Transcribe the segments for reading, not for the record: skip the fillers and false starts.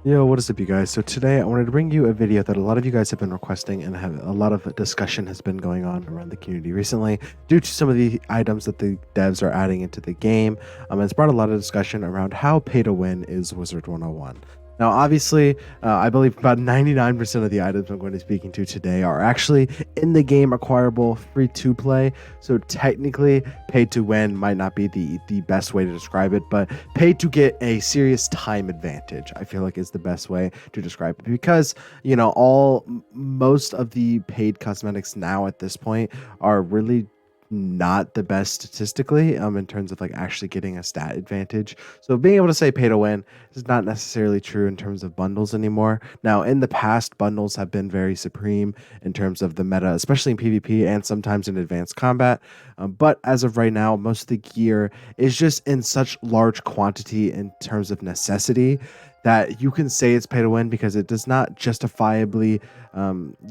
Yo, what is up, you guys? So today I wanted to bring you a video that a lot of you guys have been requesting, and have a lot of discussion has been going on around the community recently due to some of the items that the devs are adding into the game. It's brought a lot of discussion around how pay to win is Wizard 101. Now, obviously, I believe about 99% of the items I'm going to be speaking to today are actually in the game acquirable free to play. So technically, pay to win might not be the best way to describe it, but pay to get a serious time advantage, I feel like, is the best way to describe it, because most of the paid cosmetics now at this point are really not the best statistically, in terms of like actually getting a stat advantage. So being able to say pay to win is not necessarily true in terms of bundles anymore. Now, in the past, bundles have been very supreme in terms of the meta, especially in PvP and sometimes in advanced combat. But as of right now, most of the gear is just in such large quantity in terms of necessity that you can say it's pay to win, because it does not justifiably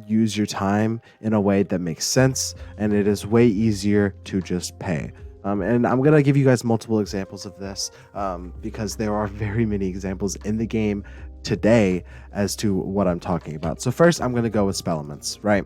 use your time in a way that makes sense, and it is way easier to just pay. And I'm gonna give you guys multiple examples of this, because there are very many examples in the game today as to what I'm talking about. So first, I'm gonna go with spell elements, right?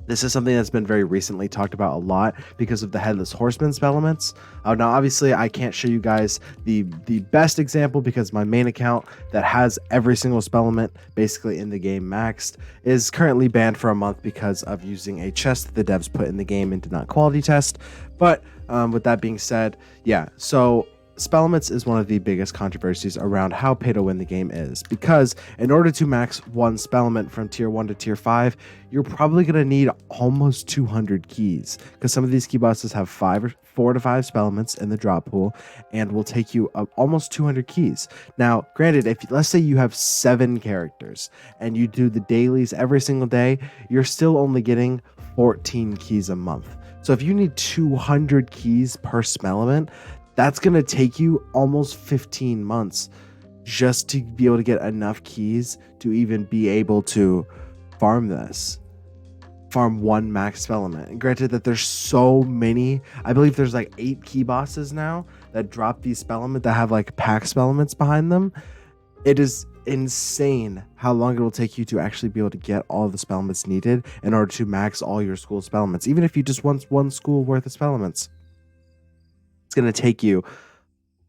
This is something that's been very recently talked about a lot because of the Headless Horseman spell elements. Now, obviously, I can't show you guys the best example, because my main account that has every single spell element basically in the game maxed is currently banned for a month because of using a chest that the devs put in the game and did not quality test. But with that being said, yeah, so Spellments is one of the biggest controversies around how pay to win the game is, because in order to max one Spellment from tier 1 to tier 5, you're probably going to need almost 200 keys, because some of these key bosses have 4 to 5 Spellments in the drop pool and will take you almost 200 keys. Now, granted, if let's say you have 7 characters and you do the dailies every single day, you're still only getting 14 keys a month. So if you need 200 keys per Spellment, that's going to take you almost 15 months just to be able to get enough keys to even be able to farm one max spell element. And granted that there's so many, I believe there's like 8 key bosses now that drop these spell elements that have like pack spell elements behind them. It is insane how long it will take you to actually be able to get all the spell elements needed in order to max all your school spell elements. Even if you just want one school worth of spell elements, it's going to take you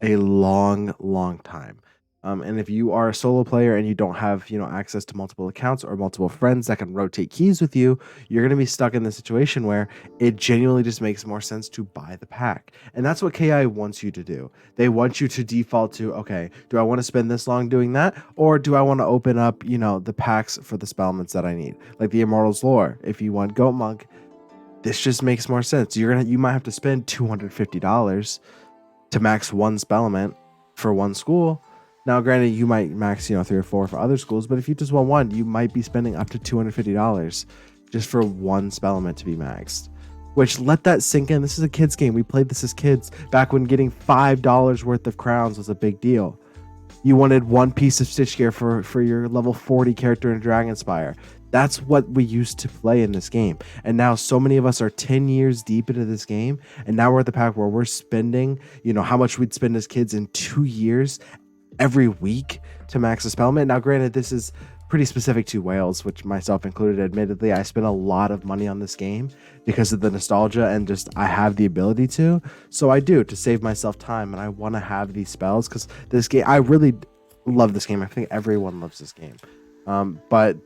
a long time. And if you are a solo player and you don't have access to multiple accounts or multiple friends that can rotate keys with you, you're going to be stuck in the situation where it genuinely just makes more sense to buy the pack. And that's what KI wants you to do. They want you to default to, okay, do I want to spend this long doing that, or do I want to open up the packs for the spellments that I need, like the Immortals lore? If you want Goat Monk, this just makes more sense. You might have to spend $250 to max one spellment for one school. Now, granted, you might max 3 or 4 for other schools, but if you just want one, you might be spending up to $250 just for one spellment to be maxed. Which, let that sink in. This is a kids game. We played this as kids back when getting $5 worth of crowns was a big deal. You wanted one piece of stitch gear for your level 40 character in Dragonspire. That's what we used to play in this game. And now so many of us are 10 years deep into this game. And now we're at the pack where we're spending, how much we'd spend as kids in 2 years every week to max a spellment. Now, granted, this is pretty specific to Wales, which myself included. Admittedly, I spent a lot of money on this game because of the nostalgia and just I have the ability to. So I do, to save myself time, and I want to have these spells because this game, I really love this game. I think everyone loves this game. But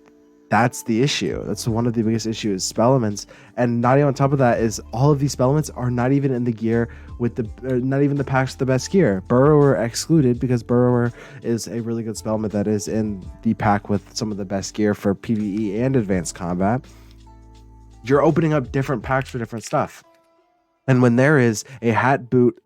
that's the issue. That's one of the biggest issues, spell elements. And not even on top of that is all of these spell elements are not even in the gear with not even the packs with the best gear. Burrower excluded, because Burrower is a really good spell element that is in the pack with some of the best gear for PvE and advanced combat. You're opening up different packs for different stuff. And when there is a hat, boot,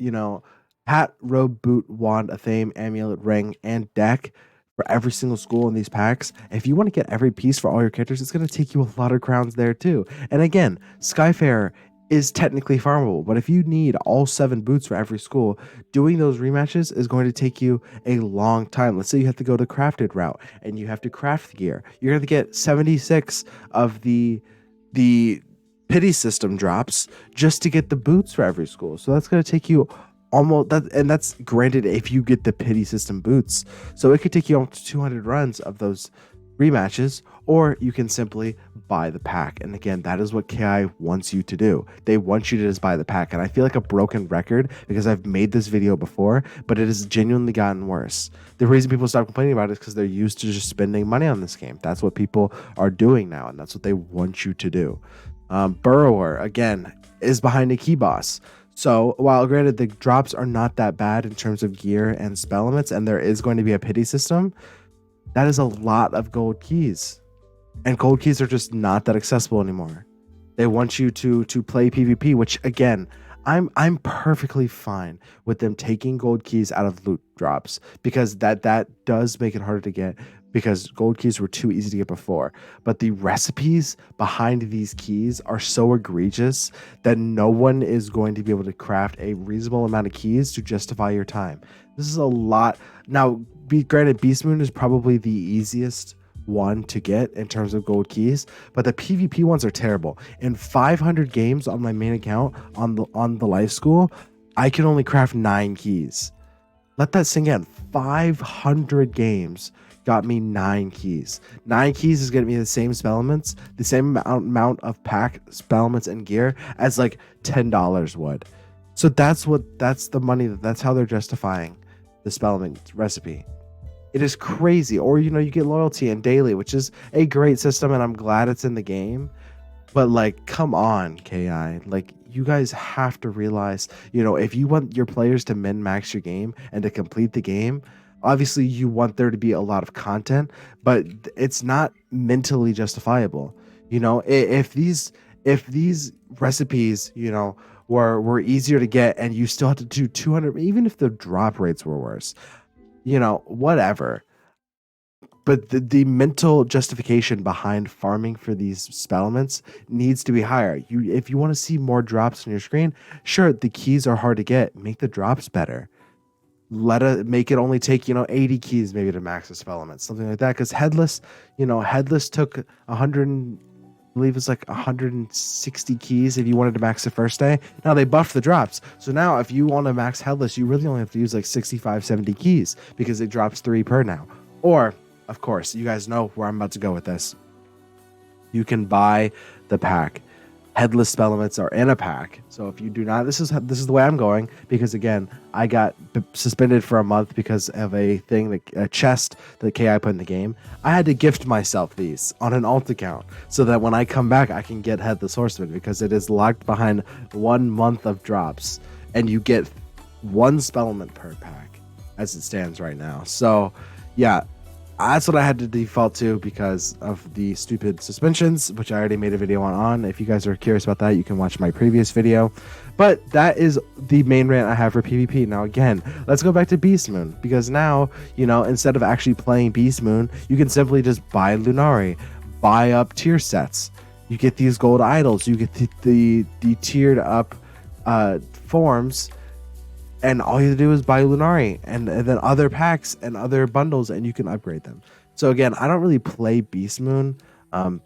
hat, robe, boot, wand, a theme, amulet, ring, and deck for every single school in these packs, if you want to get every piece for all your characters, it's going to take you a lot of crowns there too. And again, Skyfarer is technically farmable, but if you need all 7 boots for every school, doing those rematches is going to take you a long time. Let's say you have to go the crafted route and you have to craft the gear. You're going to get 76 of the pity system drops just to get the boots for every school. So that's going to take you almost that, and that's granted if you get the pity system boots. So it could take you almost 200 runs of those rematches, or you can simply buy the pack. And again, that is what KI wants you to do. They want you to just buy the pack. And I feel like a broken record because I've made this video before, but it has genuinely gotten worse. The reason people stop complaining about it is because they're used to just spending money on this game. That's what people are doing now, and that's what they want you to do. Burrower, again, is behind a key boss. So while granted the drops are not that bad in terms of gear and spell limits, and there is going to be a pity system, that is a lot of gold keys. And gold keys are just not that accessible anymore. They want you to play PvP, which again, I'm perfectly fine with them taking gold keys out of loot drops, because that does make it harder to get, because gold keys were too easy to get before. But the recipes behind these keys are so egregious that no one is going to be able to craft a reasonable amount of keys to justify your time. This is a lot. Now, granted, Beast Moon is probably the easiest one to get in terms of gold keys, but the PvP ones are terrible. In 500 games on my main account on the life school, I can only craft 9 keys. Let that sink in. 500 games got me 9 keys. 9 keys is getting me the same spell elements, the same amount of pack spell elements and gear as like $10 would. So that's the money, that's how they're justifying the spell element recipe. It is crazy. Or, you get loyalty and daily, which is a great system, and I'm glad it's in the game. But like, come on, KI. Like, you guys have to realize, if you want your players to min-max your game and to complete the game, obviously you want there to be a lot of content, but it's not mentally justifiable. If these recipes, were easier to get, and you still had to do 200, even if the drop rates were worse, whatever. But the mental justification behind farming for these spell elements needs to be higher. If you want to see more drops on your screen, sure, the keys are hard to get. Make the drops better. Make it only take 80 keys maybe to max the spell elements, something like that. Because headless took 100, I believe it's like 160 keys if you wanted to max the first day. Now they buffed the drops, so now if you want to max headless, you really only have to use like 65, 70 keys, because it drops 3 per now. Or, of course, you guys know where I'm about to go with this. You can buy the pack. Headless spell elements are in a pack. So if you do not, this is the way I'm going, because again, I got suspended for a month because of a chest that KI put in the game. I had to gift myself these on an alt account so that when I come back, I can get Headless Horseman, because it is locked behind 1 month of drops, and you get 1 spell element per pack as it stands right now. So yeah, that's what I had to default to because of the stupid suspensions, which I already made a video on. If you guys are curious about that, you can watch my previous video. But that is the main rant I have for PvP. Now again, let's go back to Beast Moon, because now, instead of actually playing Beast Moon, you can simply just buy Lunari, buy up tier sets. You get these gold idols, you get the tiered up forms, and all you have to do is buy Lunari and then other packs and other bundles, and you can upgrade them. So again, I don't really play Beast Moon.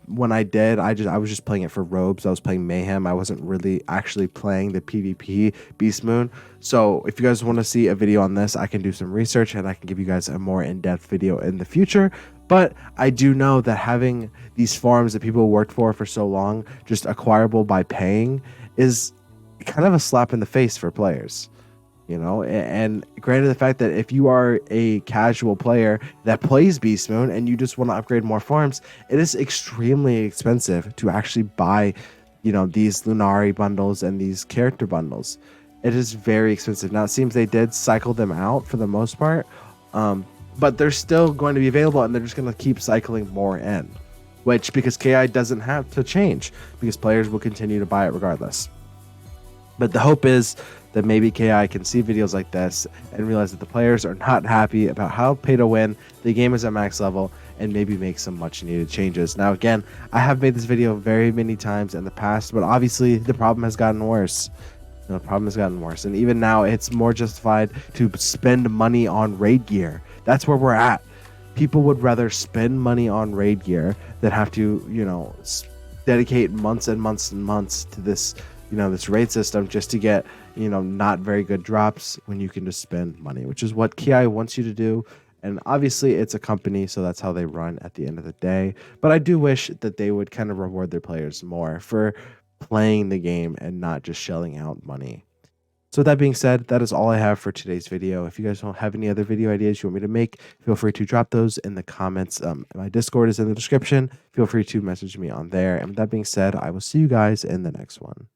When I did, I was just playing it for robes. I was playing Mayhem. I wasn't really actually playing the PvP Beast Moon. So if you guys want to see a video on this, I can do some research and I can give you guys a more in-depth video in the future. But I do know that having these farms that people worked for so long just acquirable by paying is kind of a slap in the face for players. And granted, the fact that if you are a casual player that plays Beast Moon and you just want to upgrade more farms, it is extremely expensive to actually buy, these Lunari bundles and these character bundles. It is very expensive. Now, it seems they did cycle them out for the most part, but they're still going to be available, and they're just going to keep cycling more in, which, because KI doesn't have to change, because players will continue to buy it regardless. But the hope is that maybe KI can see videos like this and realize that the players are not happy about how pay to win the game is at max level, and maybe make some much needed changes. Now again, I have made this video very many times in the past, but obviously the problem has gotten worse. And even now it's more justified to spend money on raid gear. That's where we're at. People would rather spend money on raid gear than have to, dedicate months and months and months to this this raid system just to get, not very good drops when you can just spend money, which is what KI wants you to do. And obviously it's a company, so that's how they run at the end of the day. But I do wish that they would kind of reward their players more for playing the game and not just shelling out money. So with that being said, that is all I have for today's video. If you guys don't have any other video ideas you want me to make, feel free to drop those in the comments. My Discord is in the description. Feel free to message me on there. And with that being said, I will see you guys in the next one.